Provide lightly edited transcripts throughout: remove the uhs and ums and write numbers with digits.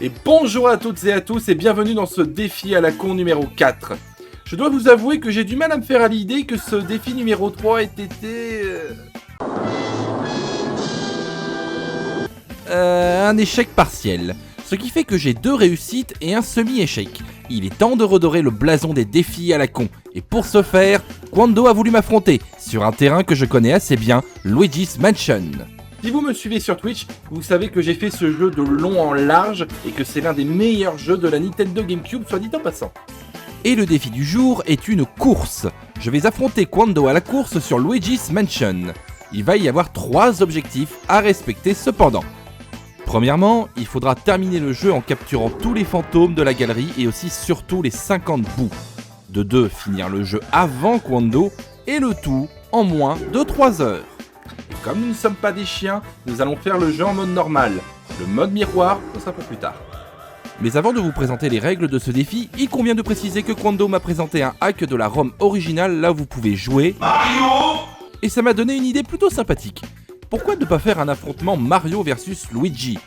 Et bonjour à toutes et à tous et bienvenue dans ce défi à la con numéro 4. Je dois vous avouer que j'ai du mal à me faire à l'idée que ce défi numéro 3 ait été... un échec partiel. Ce qui fait que j'ai 2 réussites et un semi-échec. Il est temps de redorer le blason des défis à la con. Et pour ce faire, Quando a voulu m'affronter sur un terrain que je connais assez bien, Luigi's Mansion. Si vous me suivez sur Twitch, vous savez que j'ai fait ce jeu de long en large et que c'est l'un des meilleurs jeux de la Nintendo GameCube, soit dit en passant. Et le défi du jour est une course. Je vais affronter Quando à la course sur Luigi's Mansion. Il va y avoir 3 objectifs à respecter cependant. Premièrement, il faudra terminer le jeu en capturant tous les fantômes de la galerie et aussi surtout les 50 bouts. De 2, finir le jeu avant Quando et le tout en moins de 3 heures. Et comme nous ne sommes pas des chiens, nous allons faire le jeu en mode normal. Le mode miroir, ce sera pour plus tard. Mais avant de vous présenter les règles de ce défi, il convient de préciser que Quando m'a présenté un hack de la ROM originale là où vous pouvez jouer Mario. Et ça m'a donné une idée plutôt sympathique. Pourquoi ne pas faire un affrontement Mario versus Luigi ?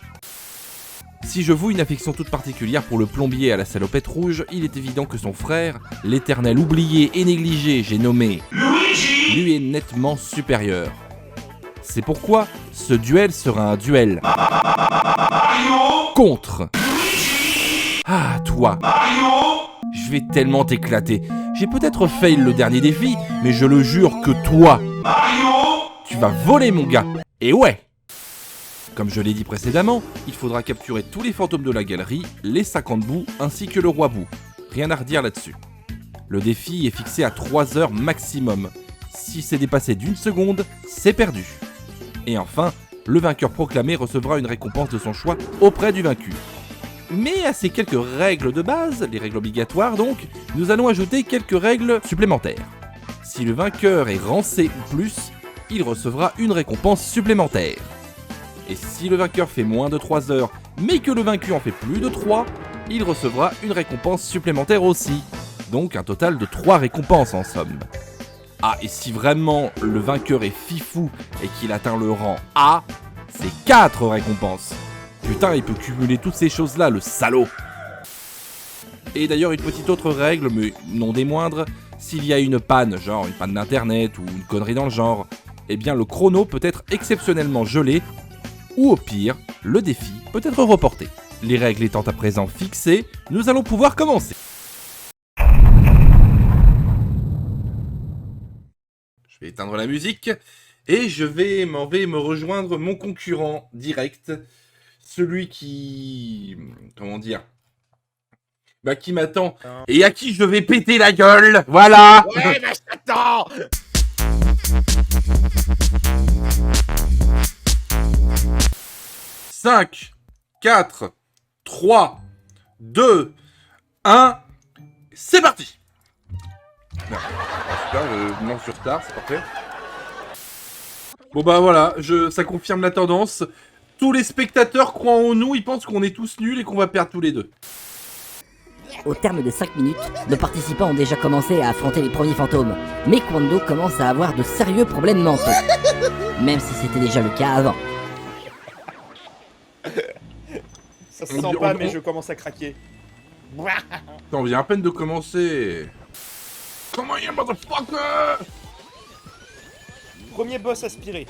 Si je voue une affection toute particulière pour le plombier à la salopette rouge, il est évident que son frère, l'éternel oublié et négligé, j'ai nommé Luigi, lui est nettement supérieur. C'est pourquoi ce duel sera un duel Mario contre Ah, toi Mario. Je vais tellement t'éclater. J'ai peut-être fail le dernier défi, mais je le jure que toi Mario, tu vas voler mon gars. Et ouais. Comme je l'ai dit précédemment, il faudra capturer tous les fantômes de la galerie, les 50 bouts ainsi que le roi bout. Rien à redire là-dessus. Le défi est fixé à 3 heures maximum. Si c'est dépassé d'1 seconde, c'est perdu. Et enfin, le vainqueur proclamé recevra une récompense de son choix auprès du vaincu. Mais à ces quelques règles de base, les règles obligatoires donc, nous allons ajouter quelques règles supplémentaires. Si le vainqueur est rang C ou plus, il recevra une récompense supplémentaire. Et si le vainqueur fait moins de 3 heures, mais que le vaincu en fait plus de 3, il recevra une récompense supplémentaire aussi. Donc un total de 3 récompenses en somme. Ah, et si vraiment le vainqueur est fifou et qu'il atteint le rang A, c'est 4 récompenses. Putain, il peut cumuler toutes ces choses-là, le salaud. Et d'ailleurs, une petite autre règle, mais non des moindres, s'il y a une panne, genre une panne d'internet ou une connerie dans le genre, eh bien le chrono peut être exceptionnellement gelé, ou au pire, le défi peut être reporté. Les règles étant à présent fixées, nous allons pouvoir commencer. Je vais éteindre la musique et je vais me rejoindre mon concurrent direct, celui qui... comment dire, bah qui m'attend et à qui je vais péter la gueule, voilà. Ouais, bah je t'attends. « 5, 4, 3, 2, 1, c'est parti !» Super, je lance sur retard, c'est parfait. Bon bah voilà, ça confirme la tendance. Tous les spectateurs croient en nous, ils pensent qu'on est tous nuls et qu'on va perdre tous les deux. Au terme de 5 minutes, nos participants ont déjà commencé à affronter les premiers fantômes. Mais Quando commence à avoir de sérieux problèmes mentaux. Même si c'était déjà le cas avant. Ça se sent pas, mais je commence à craquer. On vient à peine de commencer. Comment il y a motherfucker? Premier boss aspiré.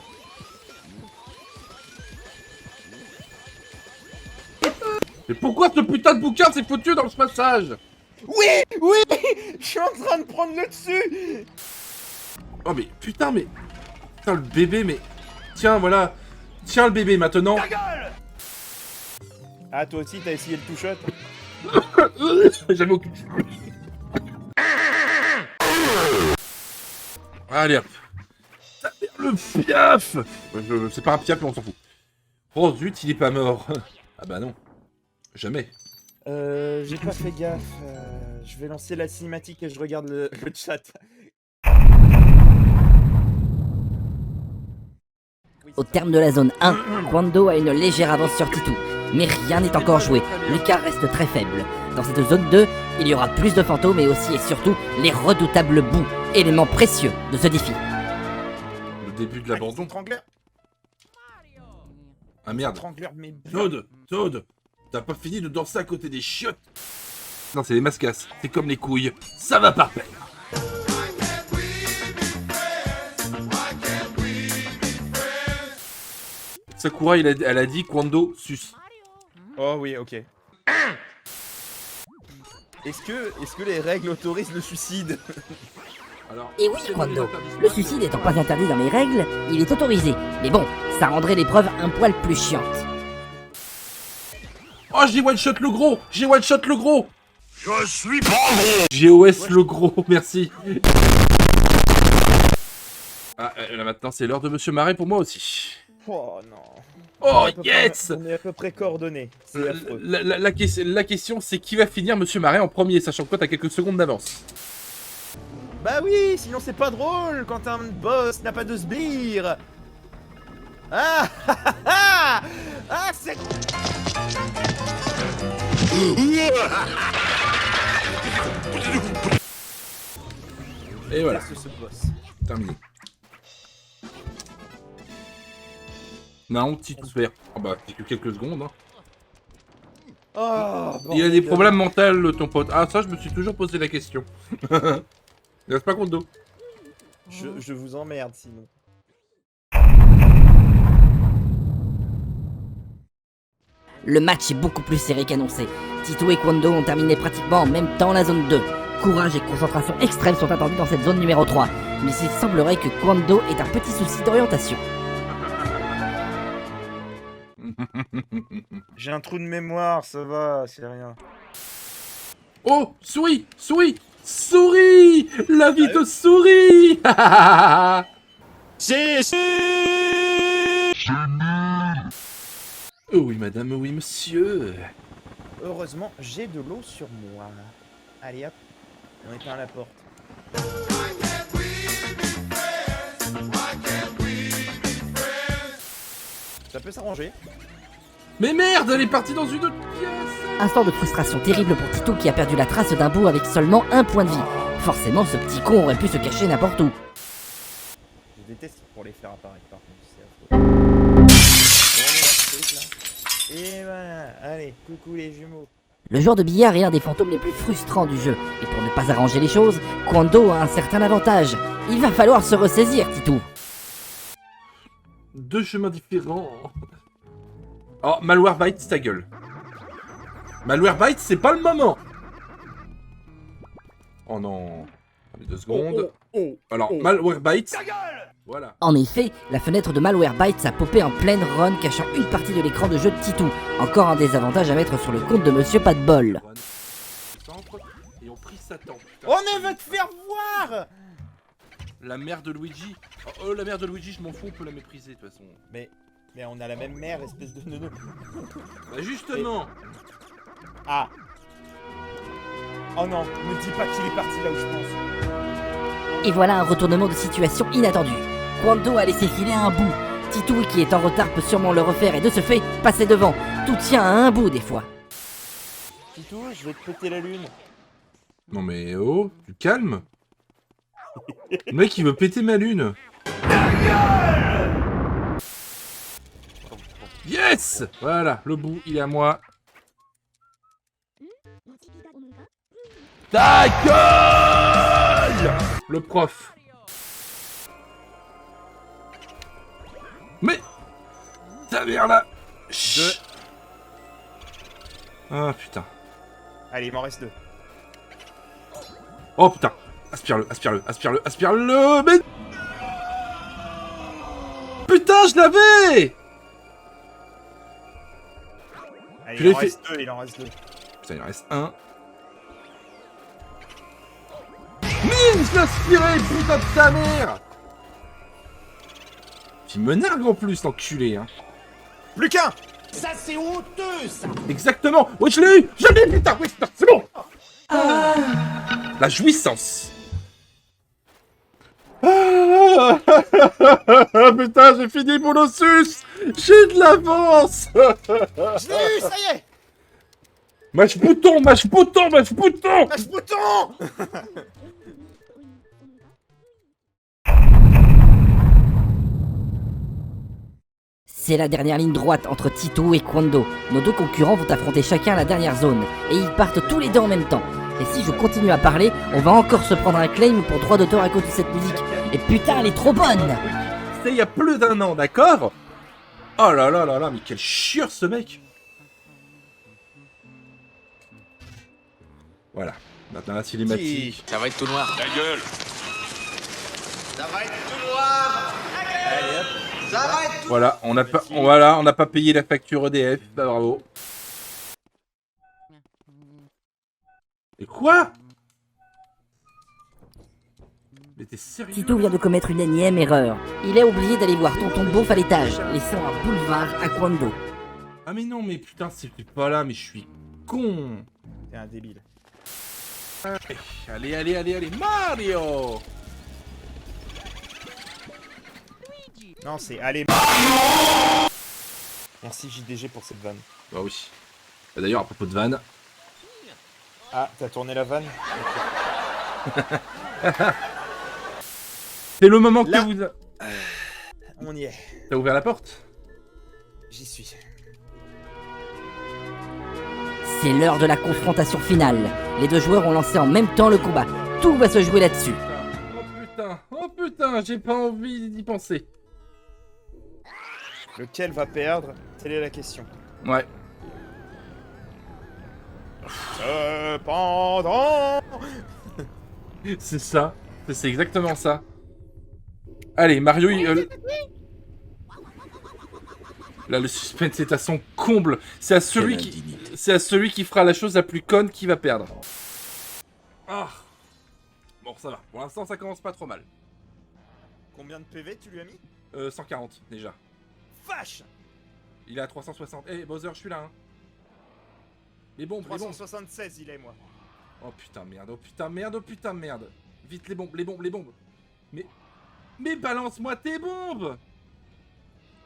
Mais pourquoi ce putain de bouquin s'est foutu dans ce passage? Oui, oui, je suis en train de prendre le dessus. Oh mais putain, mais... Putain, le bébé, mais... Tiens, voilà. Tiens, le bébé, maintenant. Ta gueule. Ah, toi aussi, t'as essayé le two-shot? J'avais aucune... Allez, hop. Le piaf. C'est pas un piaf, mais on s'en fout. Oh zut, il est pas mort. Ah bah non. Jamais. J'ai pas fait gaffe. Je vais lancer la cinématique et je regarde le chat. Au terme de la zone 1, Quando a une légère avance sur Titou. Mais rien n'est encore joué, l'écart reste très faible. Dans cette zone 2, il y aura plus de fantômes et aussi et surtout les redoutables bouts, éléments précieux de ce défi. Le début de l'abandon. Étrangleur. Ah merde. Étrangleur, mais... Toad, Toad, T'as pas fini de danser à côté des chiottes? Non, c'est les mascasses. C'est comme les couilles. Ça va par paire. Sakura, elle a dit Kwando sus. Oh oui, ok. Est-ce que les règles autorisent le suicide? Alors, Et oui, Kwando, le suicide étant pas interdit dans les règles, il est autorisé. Mais bon, ça rendrait l'épreuve un poil plus chiante. Oh, j'ai one-shot le gros! J'ai one-shot le gros! Je suis pas gros! J'ai OS le gros, merci. Ah, là maintenant, c'est l'heure de Monsieur Marais pour moi aussi. Oh non. Oh, On est à peu yes! près- On est à peu près coordonnés. C'est affreux. La question, c'est qui va finir Monsieur Marais en premier, sachant que toi, t'as quelques secondes d'avance. Bah oui, sinon c'est pas drôle quand un boss n'a pas de sbire. Ah ah ah ah. Ah c'est... Et voilà, C'est ce boss. terminé. Non, petit tout faire. Oh bah, c'est que quelques secondes. Hein. Oh, Il a des problèmes mentaux, ton pote. Ah, ça, je me suis toujours posé la question. N'est-ce pas, Kondo? Je vous emmerde sinon. Le match est beaucoup plus serré qu'annoncé. Tito et Kwando ont terminé pratiquement en même temps la zone 2. Courage et concentration extrême sont attendus dans cette zone numéro 3. Mais il semblerait que Kwando ait un petit souci d'orientation. J'ai un trou de mémoire, ça va, c'est rien. Oh, souris, souris, souris, la vie de souris. Oh oui, madame, oui, monsieur. Heureusement, j'ai de l'eau sur moi. Allez hop, on éteint la porte. Ça peut s'arranger. Mais merde, elle est partie dans une autre pièce. Instant de frustration terrible pour Tito qui a perdu la trace d'un bout avec seulement un point de vie. Forcément, ce petit con aurait pu se cacher n'importe où. Je déteste pour les faire apparaître par contre, c'est affreux. Bon, on est là, et voilà, allez, coucou les jumeaux. Le joueur de billard est un des fantômes les plus frustrants du jeu. Et pour ne pas arranger les choses, Kwando a un certain avantage. Il va falloir se ressaisir, Tito. Deux chemins différents. Oh, Malwarebytes, ta gueule. Malwarebytes, c'est pas le moment. Oh non. Attendez 2 secondes. Alors, Malwarebytes. Voilà. En effet, la fenêtre de Malwarebytes a popé en pleine run, cachant une partie de l'écran de jeu de Titou. Encore un désavantage à mettre sur le compte de Monsieur Pas de Bol. Et on prie Satan. Putain. On ne veut te faire voir. La mère de Luigi. Oh, la mère de Luigi, je m'en fous, on peut la mépriser de toute façon. Mais on a la même mère, espèce de neuneu. Bah justement. Ah. Oh non, ne dis pas qu'il est parti là où je pense. Et voilà un retournement de situation inattendu. Kwando a laissé filer un bout. Titou, qui est en retard, peut sûrement le refaire et de ce fait, passer devant. Tout tient à un bout des fois. Titou, je vais te péter la lune. Non mais oh, tu calmes. Le mec il veut péter ma lune. Yes. Voilà, le bout, il est à moi. Ta gueule. Le prof. Mais ta mère là. Deux. Ah putain. Allez, il m'en reste 2. Oh putain. Aspire-le, aspire-le, aspire-le, aspire-le. Mais putain, je l'avais. Allez, Tu il l'as en fait- reste 2, il en reste 2. Putain, il en reste un. Mine, je l'ai aspiré, putain de ta mère. Tu me nargues en plus, l'enculé, hein. Plus qu'un. Ça c'est honteux ça. Exactement. Oui, je l'ai eu. Je l'ai eu, putain. Oui, putain, c'est bon. La jouissance. Ah, putain, j'ai fini mon ossus. J'ai de l'avance. Je l'ai eu, ça y est. Mâche bouton, mâche bouton, mâche bouton. Lâche bouton. C'est la dernière ligne droite entre Titou et Quando. Nos deux concurrents vont affronter chacun la dernière zone, et ils partent tous les deux en même temps. Et si je continue à parler, on va encore se prendre un claim pour droit d'auteur à cause de cette musique. Et putain, elle est trop bonne! C'était il y a plus d'1 an, d'accord? Oh là là là là, mais quel chieur ce mec! Voilà, maintenant la cinématique. Ça va être tout noir. Ta gueule. Ça va être tout noir. Allez hop. Ça va être tout Voilà, on n'a pas payé la facture EDF, bah bravo. Et quoi? Mais t'es sérieux? Titou vient de commettre une énième erreur. Il a oublié d'aller voir Tonton Beauf à l'étage, laissant un boulevard à Quando. Ah mais non, mais putain, c'était pas là, mais je suis con. T'es un débile. Allez, allez, allez, allez, Mario! Non, c'est allez. Merci JDG pour cette vanne. Bah oui. D'ailleurs, à propos de vanne. Ah, t'as tourné la vanne? C'est le moment Là. que vous... On y est. T'as ouvert la porte? J'y suis. C'est l'heure de la confrontation finale. Les deux joueurs ont lancé en même temps le combat. Tout va se jouer là-dessus. Oh putain, j'ai pas envie d'y penser. Lequel va perdre? Telle est la question. Ouais. Cependant. C'est ça. C'est exactement ça. Allez, Mario, là, le suspense est à son comble. C'est à celui qui fera la chose la plus conne qui va perdre. Ah. Bon, ça va. Pour l'instant, ça commence pas trop mal. Combien de PV tu lui as mis? 140, déjà. Vache. Il est à 360. Eh, Bowser, je suis là, hein. Les bombes, les bombes. 376 il est moi. Oh putain, merde, oh putain, merde, oh putain, merde. Vite, les bombes, les bombes, les bombes. Mais balance-moi tes bombes!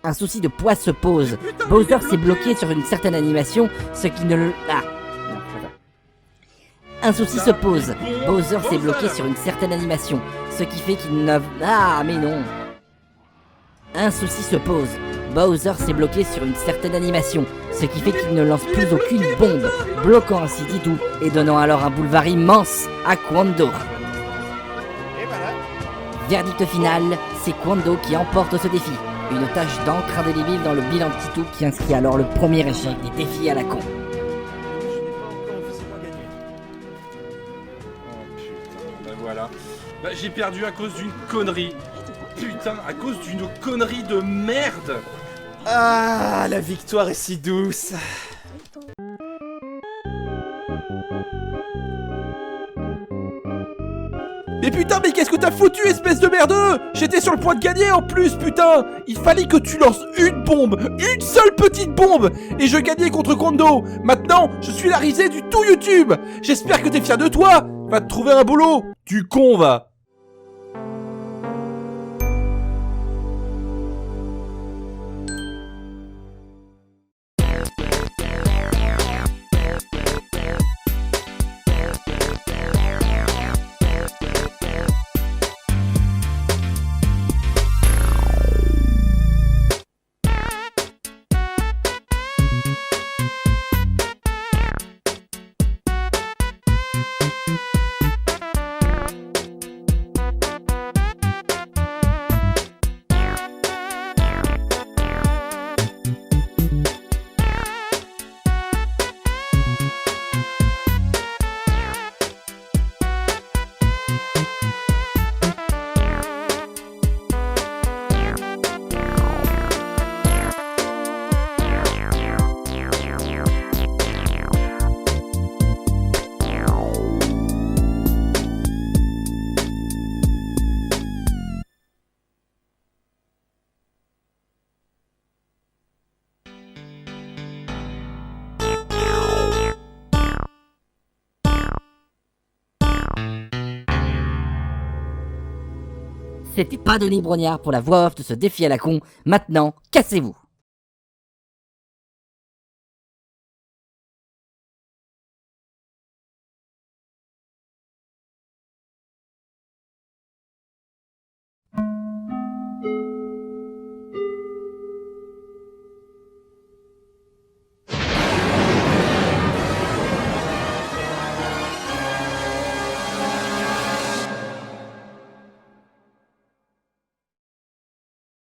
Un souci de poids se pose. Putain, Bowser il est s'est bloqué sur une certaine animation, ce qui ne le... Ah non, c'est pas ça. Un souci se pose. Bowser s'est bloqué sur une certaine animation, ce qui fait qu'il ne... Ah, mais non. Un souci se pose. Bowser s'est bloqué sur une certaine animation, ce qui fait qu'il ne lance plus aucune bombe, bloquant ainsi Titou et donnant alors un boulevard immense à Quando. Et voilà. Verdict final, c'est Quando qui emporte ce défi. Une tache d'encre indélébile dans le bilan de Titou qui inscrit alors le premier échec des défis à la con. Je n'ai pas encore officiellement gagné. Oh putain, bah voilà. Bah, j'ai perdu à cause d'une connerie. Putain, à cause d'une connerie de merde. Ah, la victoire est si douce. Mais putain, mais qu'est-ce que t'as foutu, espèce de merdeux? J'étais sur le point de gagner en plus, putain. Il fallait que tu lances une bombe, une seule petite bombe, et je gagnais contre Quando. Maintenant, je suis la risée du tout YouTube. J'espère que t'es fier de toi. Va te trouver un boulot, tu con, va. C'était pas Denis Brognard pour la voix off de ce défi à la con. Maintenant, cassez-vous.